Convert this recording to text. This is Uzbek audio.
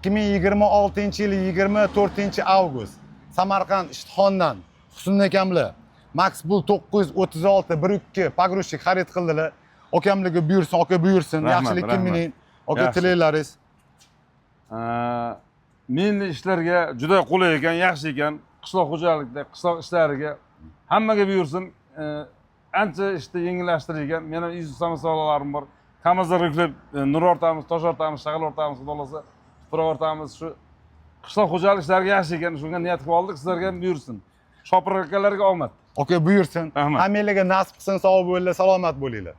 2026-yil 24-avgust Samarqand Ishtixondan Husn akamlar Max Bull 936 1.2 pogruzchik xarid qildilar. Akamlarga buyursin, aka buyursin. Yaxshilik mining. Aka tilaylaringiz. Men ishlarga juda qulay ekan, yaxshi ekan. Qishloq xo'jalikda, qishloq ishlariga hammaga buyursin. Ancha ishni yengillashtirgan. Men ham izu samasolarim bor. Kamazlar yuklab, nur ortamiz, tosh ortamiz, shag'al ortamiz, xudolasa, tuproq ortamiz. Shu qishloq xo'jalik ishlariga yaxshi ekan. Shunga niyat qilib oldik, sizlarga ham buyursin. Shopir akalarga omad. Aka buyursin. Rahmat. Hammanglarga nasib qilsin, sog' bo'linglar, salomat bo'linglar.